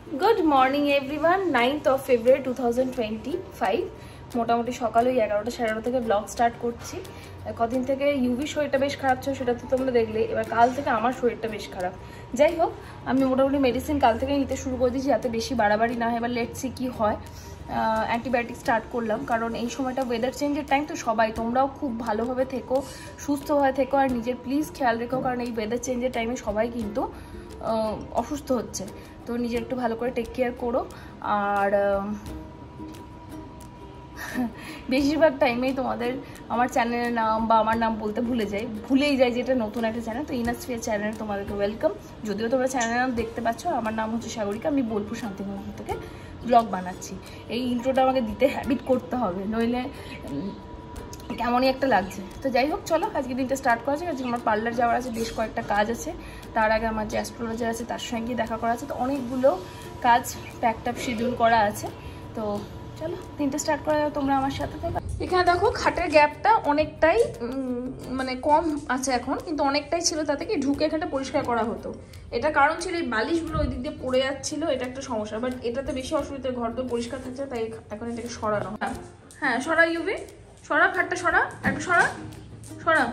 Good morning everyone. 9th of February 2025। মোটামুটি সকাল ওই 11টা 11:30 থেকে ব্লগ স্টার্ট করছি। কদিন থেকে ইউভি শরীরটা বেশ খারাপ ছিল, সেটা তো তোমরা দেখলে। এবার কাল থেকে আমার শরীরটা বেশ খারাপ। যাই হোক, আমি মোটামুটি মেডিসিন কাল থেকে নিতে শুরু করে দিয়েছি, যাতে বেশি বাড়াবাড়ি না হয়। এবার লেটস সি কী হয়। অ্যান্টিবায়োটিক স্টার্ট করলাম, কারণ এই সময়টা ওয়েদার চেঞ্জের টাইম। তো সবাই তোমরাও খুব ভালোভাবে থেকো, সুস্থভাবে থেকো, আর নিজের প্লিজ খেয়াল রেখো, কারণ এই ওয়েদার চেঞ্জের টাইমে সবাই কিন্তু অসুস্থ হচ্ছে। তো নিজে একটু ভালো করে টেক কেয়ার করো। আর বেশিরভাগ টাইমেই তোমাদের আমার চ্যানেলের নাম বা আমার নাম বলতে ভুলেই যাই যে এটা নতুন একটা চ্যানেল। তো ইনাসফিয়ার চ্যানেলে তোমাদেরকে ওয়েলকাম। যদিও তোমরা চ্যানেলের নাম দেখতে পাচ্ছ, আমার নাম হচ্ছে সাগরিকা। আমি বোলপুর শান্তিনিকেতন থেকে ব্লগ বানাচ্ছি। এই ইন্ট্রোটা আমাকে দিতে হ্যাবিট করতে হবে, নইলে কেমনই একটা লাগছে। তো যাই হোক, চলো আজকে দিনটা স্টার্ট করা যায়। আজকে আমার পার্লার যাওয়ার আছে, বেশ কয়েকটা কাজ আছে। তার আগে আমার যে অ্যাস্ট্রোলজার আছে তার সঙ্গে দেখা করা আছে। তো অনেকগুলো কাজ প্যাকড আপ শিডিউল করা আছে। তো চলো দিনটা স্টার্ট করা যাবে, তোমরা আমার সাথে থাকো। এখানে দেখো খাটের গ্যাপটা অনেকটাই মানে কম আছে এখন, কিন্তু অনেকটাই ছিল। তাতে কি ঢুকে এখানটা পরিষ্কার করা হতো। এটা কারণ ছিল এই বালিশগুলো ওই দিক দিয়ে পড়ে যাচ্ছিল, এটা একটা সমস্যা। বাট এটাতে বেশি অসুবিধা, ঘর তো পরিষ্কার থাকছে, তাই এখন এটাকে সরানো। হ্যাঁ সরা ইউবি, সরা খাটটা, সরা একটা, সরা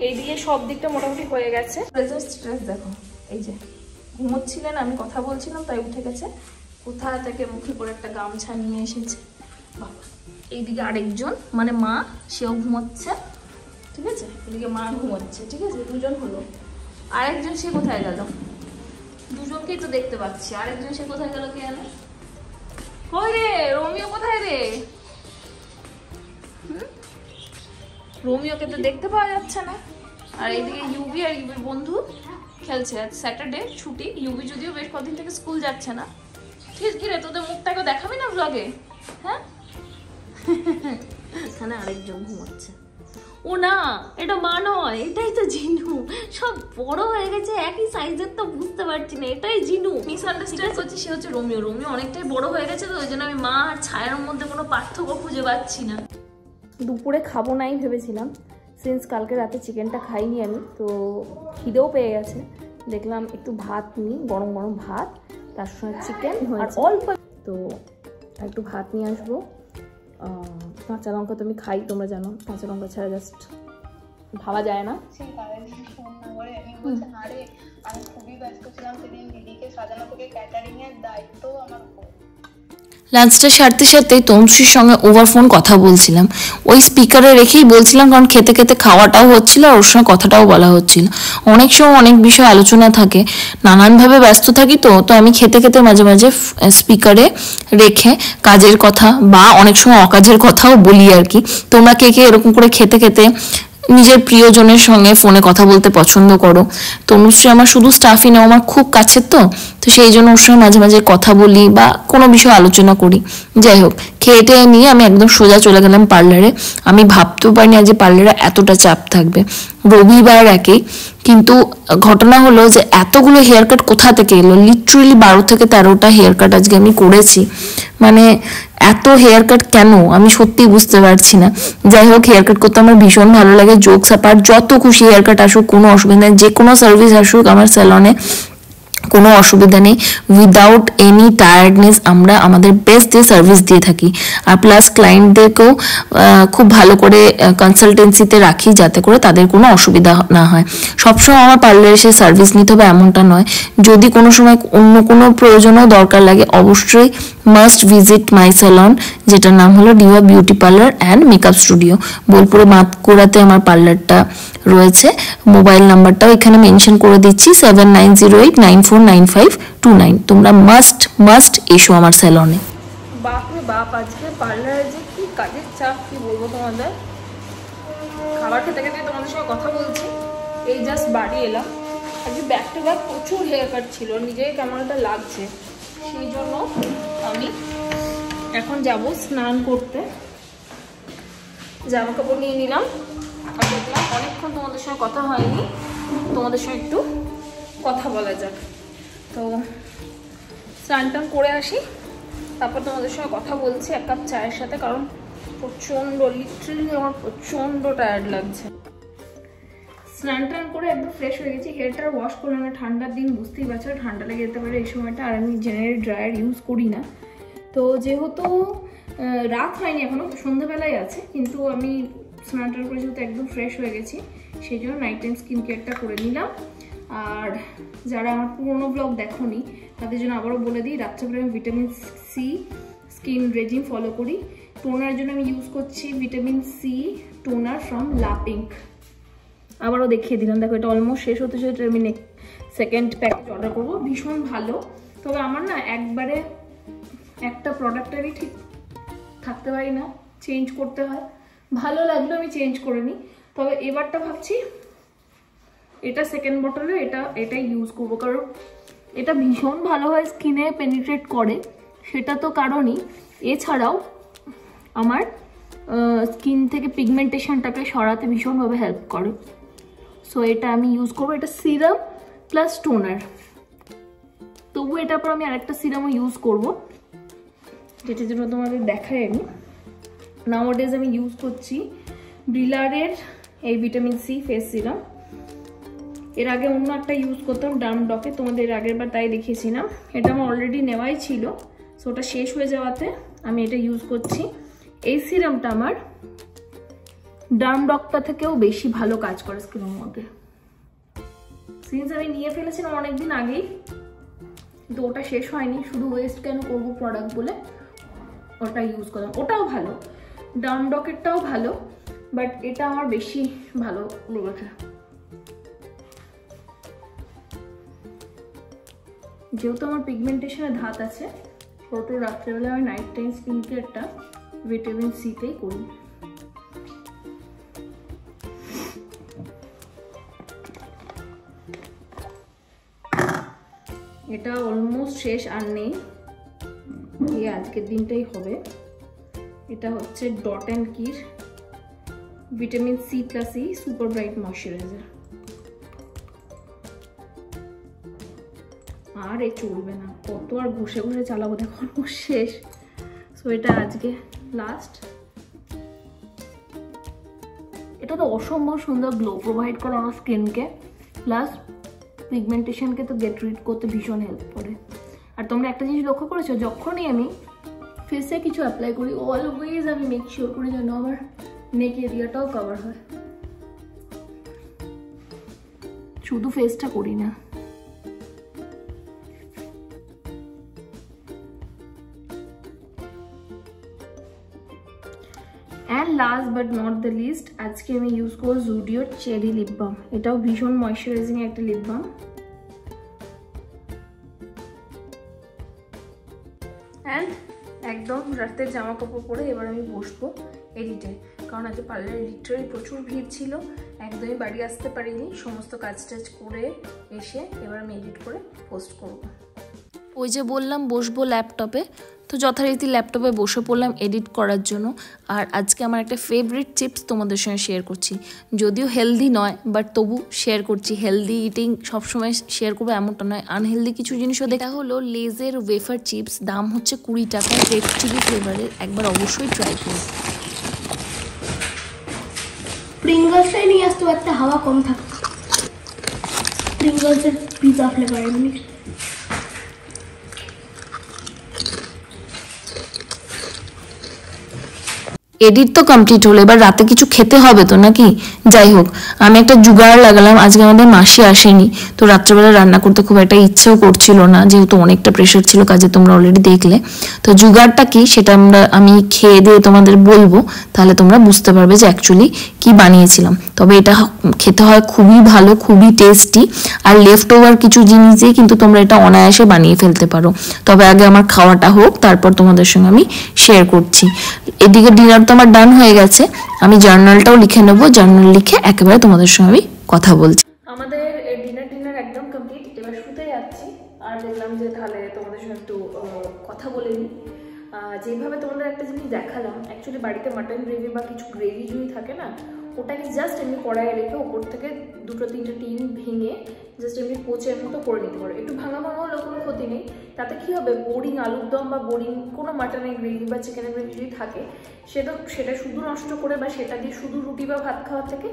এইদিকে সব দিকটা মোটামুটি হয়ে গেছে। স্ট্রেস দেখো, এই যে ঘুমোচ্ছিলেন, আমি কথা বলছিলাম তাই উঠে গেছে। কোথা থেকে মুখে করে একটা গামছা নিয়ে এসেছে। এইদিকে আরেকজন মানে মা, সেও ঘুমোচ্ছে, ঠিক আছে। এদিকে মা ঘুমোচ্ছে, ঠিক আছে। দুজন হলো। আরেকজন সে কোথায় গেল? দুজনকেই তো দেখতে পাচ্ছি, আরেকজন সে কোথায় গেল কে জানে। কই রে রোমিও, কোথায় রে? রোমিওকে তো দেখতে পাওয়া যাচ্ছে না। আর এইদিকে ইউবি আর ইউবির বন্ধু খেলছে। আজ স্যাটারডে, ছুটি। ইউবি যদিও বেশ কদিন থেকে স্কুল যাচ্ছে না। ঠিক কি রে, তোদের মুখটাকে দেখাবি না ব্লগে? হ্যাঁ, এখানে আরেকজন ঘুমাচ্ছে। ও না, এটা মা নয়, এটাই তো জিনু। সব বড় হয়ে গেছে, একই সাইজের, তো বুঝতে পারছি না। এটাই জিনু। মিসআন্ডারস্ট্যান্ড করছি, সে হচ্ছে রোমিও। রোমিও অনেকটাই বড় হয়ে গেছে, তো ওই জন্য আমি মা আর ছায়ার মধ্যে কোনো পার্থক্য খুঁজে পাচ্ছি না। দুপুরে খাবো নাই ভেবেছিলাম, সিন্স কালকে রাতে চিকেনটা খাইনি আমি, তো খিদেও পেয়ে গেছে। দেখলাম একটু ভাত নিই, গরম গরম ভাত, তার সঙ্গে চিকেন আর অল্প। তো একটু ভাত নিয়ে আসবো। কাঁচা লঙ্কা তো আমি খাই, তোমরা জানো, কাঁচা লঙ্কা ছাড়া জাস্ট ভাবা যায় না। আমি খুবই ব্যস্ত ছিলাম সেদিন, দিদিকে সাজানো থেকে ক্যাটারিং এর দায়িত্ব আমার। লাঞ্চটা সারতে সারতেই তনুশ্রীর সঙ্গে ওভার ফোন কথা বলছিলাম। ওই স্পিকারে রেখেই বলছিলাম, কারণ খেতে খেতে খাওয়াটাও হচ্ছিল আর ওর সঙ্গে কথাটাও বলা হচ্ছিল। অনেক সময় অনেক বিষয় আলোচনা থাকে, নানানভাবে ব্যস্ত থাকি। তো আমি খেতে খেতে মাঝে মাঝে স্পিকারে রেখে কাজের কথা বা অনেক সময় অকাজের কথাও বলি আর কি। তোমরা কে কে এরকম করে খেতে খেতে নিজের প্রিয়জনের সঙ্গে ফোনে কথা বলতে পছন্দ করো? তনুশ্রী আমার শুধু স্টাফই না, আমার খুব কাছের। তো সেই জন্য ওর সঙ্গে মাঝে মাঝে কথা বলি বা কোনো বিষয় আলোচনা করি। যাই হোক, খেয়ে টেয়ে নিয়ে আমি একদম সোজা চলে গেলাম পার্লারে। আমি ভাবতেও পারিনি যে পার্লারে এতটা চাপ থাকবে। রবিবার একেই, কিন্তু ঘটনা হলো যে এতগুলো হেয়ার কাট কোথা থেকে এলো। লিটারেলি 12 থেকে 13টা হেয়ার কাট আজকে আমি করেছি। মানে এত হেয়ার কাট কেন আমি সত্যি বুঝতে পারছি না। যাই হোক, হেয়ার কাট করতে আমার ভীষণ ভালো লাগে। জোকস আপার যত খুশি হেয়ার কাট আসুক, কোনো অসুবিধা নেই। যে কোনো সার্ভিস আসুক আমার স্যালনে, কোনো অসুবিধা নেই। উইদাউট এনি টায়ার্ডনেস আমরা আমাদের বেস্ট দিয়ে সার্ভিস দিয়ে থাকি। আর প্লাস ক্লায়েন্টদেরকেও খুব ভালো করে কনসালটেন্সিতে রাখি, যাতে করে তাদের কোনো অসুবিধা না হয়। সবসময় আমার পার্লারে এসে সার্ভিস নিতে হবে এমনটা নয়। যদি কোনো সময় অন্য কোনো প্রয়োজনও দরকার লাগে, অবশ্যই মাস্ট ভিজিট মাই স্যালন, যেটার নাম হলো Diva beauty parlour and makeup studio. বোলপুরে মাতকুড়াতে আমার পার্লারটা রয়েছে। মোবাইল নাম্বারটাও এখানে মেনশন করে দিচ্ছি, 7908949529। তোমরা মাস্ট এসো আমার স্যালনে। বাপরে বাপ, আজকে পার্লারে যে কি কাজের চাপ, কি বলবো তোমাদের। খাবার খেতে খেতে তোমাদের সঙ্গে কথা বলছি, এই জাস্ট বাড়ি এলাম। আজকে ব্যাক টু ব্যাক প্রচুর হেয়ার কাট ছিল, নিজেকে কেমন একটা লাগছে। সেই জন্য আমি এখন যাব স্নান করতে। জামা কাপড় নিয়ে নিলাম। আর দেখলাম অনেকক্ষণ তোমাদের সঙ্গে কথা হয়নি, তোমাদের সঙ্গে একটু কথা বলা যাক। তো স্নান টান করে আসি, তারপর তোমাদের সঙ্গে কথা বলছি এক কাপ চায়ের সাথে, কারণ প্রচণ্ড লিটারেলি আমার প্রচণ্ড টায়ার্ড লাগছে। স্নান টান করে একদম ফ্রেশ হয়ে গেছি। হেয়ারটা ওয়াশ করলাম না, ঠান্ডার দিন বুঝতেই পারছো ঠান্ডা লেগে যেতে পারে এই সময়টা, আর আমি জেনারেল ড্রায়ার ইউজ করি না। তো যেহেতু রাত হয়নি এখনো, সন্ধ্যাবেলায় আছে, কিন্তু আমি স্নান টান করে যেহেতু একদম ফ্রেশ হয়ে গেছি সেই জন্য নাইট টাইম স্কিন কেয়ারটা করে নিলাম। আর যারা আমার পুরোনো ব্লগ দেখোনি তাদের জন্য আবারও বলে দিই, রাত্রেবেলা আমি vitamin C skin regime follow করি। টোনার জন্য আমি ইউজ করছি vitamin C toner from Lapink. আবারও দেখিয়ে দিলাম, দেখো এটা অলমোস্ট শেষ হতে চলেছে, আমি সেকেন্ড প্যাকেজ অর্ডার করবো। ভীষণ ভালো, তবে আমার না একবারে একটা প্রোডাক্টেরই ঠিক থাকতে পারি না, চেঞ্জ করতে হয়। ভালো লাগলো আমি চেঞ্জ করে নিই, তবে এবারটা ভাবছি এটা সেকেন্ড বটলে এটাই ইউজ করবো, কারণ এটা ভীষণ ভালোভাবে স্কিনে পেনিট্রেট করে, সেটা তো কারণই। এছাড়াও আমার স্কিন থেকে পিগমেন্টেশনটাকে সরাতে ভীষণভাবে হেল্প করে। সো এটা আমি ইউজ করবো, এটা সিরাম প্লাস টোনার। তবু এটার পর আমি আরেকটা সিরামও ইউজ করবো, যেটার জন্য তোমাদের দেখাই আমি। নাওয়াডেজ আমি ইউজ করছি ব্রিলারের এই ভিটামিন সি ফেস সিরাম। এর আগে অন্য একটা ইউজ করতাম ডার্মডকে, তোমাদের আগের বার তাই দেখিয়েছিলাম। এটা আমার অলরেডি নেওয়াই ছিল, সো ওটা শেষ হয়ে যাওয়াতে আমি এটা ইউজ করছি। এই সিরামটা আমার ডার্মডকটা থেকেও বেশি ভালো কাজ করে স্কিনের মধ্যে। সিন্স আমি নিয়ে ফেলেছিলাম অনেকদিন আগেই, কিন্তু ওটা শেষ হয়নি, শুধু ওয়েস্ট কেন করবো প্রোডাক্ট বলে ওটা ইউজ করলাম। ওটাও ভালো, ডার্মডকেরটাও ভালো, বাট এটা আমার বেশি ভালো লেগেছে। যেহেতু আমার পিগমেন্টেশনের ধাত আছে, ছোট রাত্রেবেলা আমি নাইট টাইম স্কিন কেয়ারটা ভিটামিন সিতেই করি। এটা অলমোস্ট শেষ, আর নেই, এই আজকের দিনটাই হবে। এটা হচ্ছে ডট অ্যান্ড কির vitamin C plus E super bright moisturiser. আর এ চলবে না, কত আর ঘষে ঘষে চালাবো, দেখো অলমোস্ট শেষ। সো এটা আজকে লাস্ট। এটা তো অসম্ভব সুন্দর গ্লো প্রোভাইড করে আমার স্কিনকে, প্লাস পিগমেন্টেশনকে তো গেট রিড করতে ভীষণ হেল্প করে। আর তোমরা একটা জিনিস লক্ষ্য করেছো, যখনই আমি ফেসে কিছু অ্যাপ্লাই করি অলওয়েজ আমি মেক শিওর করি যেন আমার নেক এরিয়াটাও কভার হয়, শুধু ফেসটা করি না। And last but not the least, আজকে আমি ইউজ করবো জুডিওর চেরি লিপ বাম। এটাও ভীষণ ময়শ্চারাইজিং একটা লিপ বাম। অ্যান্ড একদম রাতের জামা কাপড় পরে এবার আমি বসবো এডিটে, কারণ আজকে পার্লার এডিটরের প্রচুর ভিড় ছিল, একদমই বাড়ি আসতে পারিনি। সমস্ত কাজ টাজ করে এসে এবার আমি এডিট করে পোস্ট করবো। ওই যে বললাম বসবো ল্যাপটপে, তো যথারীতি ল্যাপটপে বসে পড়লাম এডিট করার জন্য। আর আজকে আমার একটা ফেভারিট টিপস তোমাদের সঙ্গে শেয়ার করছি, যদিও হেলদি নয় বাট তবু শেয়ার করছি। হেলদি ইটিং সবসময় শেয়ার করবো এমনটা নয়, আনহেলদি কিছু জিনিসও দেখা হলো। লেজের ওয়েফার চিপস, দাম হচ্ছে 20 টাকা, রেড চিলি ফ্লেভারের, একবার অবশ্যই ট্রাই করুন। প্রিঙ্গলসটাই নিয়ে আসতো, একটা হাওয়া কম থাকতো। প্রিঙ্গলসের পিজা ফ্লেভার এমনি। এডিট তো কমপ্লিট হলো, এবার রাতে কিছু খেতে হবে তো নাকি। যাই হোক, আমি একটা জুগাড় লাগালাম, আজকে আমাদের মাসি আসেনি, তো রাত্রেবেলা রান্না করতে খুব একটা ইচ্ছেও করছিল না, যেহেতু অনেকটা প্রেশার ছিল কাজে, তোমরা অলরেডি দেখলে। তো জুগাড়টা কি সেটা আমি খেয়ে দিয়ে তোমাদের বলবো, তাহলে তোমরা বুঝতে পারবে যে অ্যাকচুয়ালি কি বানিয়েছিলাম। তবে এটা খেতে হয় খুবই ভালো, খুবই টেস্টি, আর লেফট ওভার কিছু জিনিস দিয়ে কিন্তু তোমরা এটা অনায়াসে বানিয়ে ফেলতে পারো। তবে আগে আমার খাওয়াটা হোক, তারপর তোমাদের সঙ্গে আমি শেয়ার করছি। এদিকে ডিনার তো আমার ডান হয়ে গেছে, আমি জার্নালটাও লিখে নেবো, জার্নাল লিখে একেবারে তোমাদের সঙ্গে আমি কথা বলছি। আমাদের ডিনার একদম কমপ্লিট, এবার শুতে যাচ্ছি। আর দেখলাম যে তাহলে তোমাদের সঙ্গে একটু কথা বলে নিই। যেভাবে তোমাদের একটা জিনিস দেখালাম, অ্যাকচুয়ালি বাড়িতে মাটন গ্রেভি বা কিছু গ্রেভি যদি থাকে না, ওটাকে জাস্ট এমনি কড়াইয়ে রেখে ওপর থেকে 2-3টা ডিম ভেঙে জাস্ট এমনি পোচের মতো করে নিতে পারো। একটু ভাঙা হলেও কোনো ক্ষতি নেই, তাতে কী হবে, বোরিং আলুর দম বা বোরিং কোনো মাটনের গ্রেভি বা চিকেনের গ্রেভি যদি থাকে, সেটা শুধু নষ্ট করে বা সেটা দিয়ে শুধু রুটি বা ভাত খাওয়ার থেকে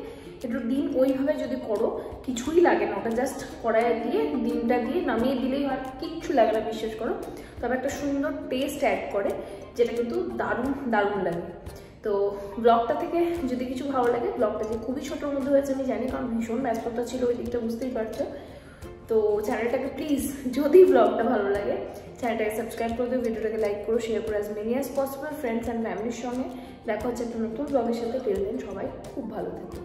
একটু ডিম ওইভাবে যদি করো কিছুই লাগে না, ওটা জাস্ট কড়াইয়ে দিয়ে ডিমটা দিয়ে নামিয়ে দিলেই হয়, কিচ্ছু লাগে না বিশ্বাস করো। তবে একটা সুন্দর টেস্ট অ্যাড করে, যেটা কিন্তু দারুণ দারুণ লাগে। তো ব্লগটা থেকে যদি কিছু ভালো লাগে, ব্লগটা যে খুবই ছোটোর মধ্যে হয়েছে আমি জানি, কারণ ভীষণ ব্যস্ততা ছিল ওই দিকটা, বুঝতেই পারছো। তো চ্যানেলটাকে প্লিজ, যদি ব্লগটা ভালো লাগে চ্যানেলটাকে সাবস্ক্রাইব করে দিও, ভিডিওটাকে লাইক করো, শেয়ার করো as many as possible friends and ফ্যামিলির সঙ্গে। দেখা হচ্ছে একটা নতুন ব্লগের সাথে। টিল দেন সবাই খুব ভালো থাকো।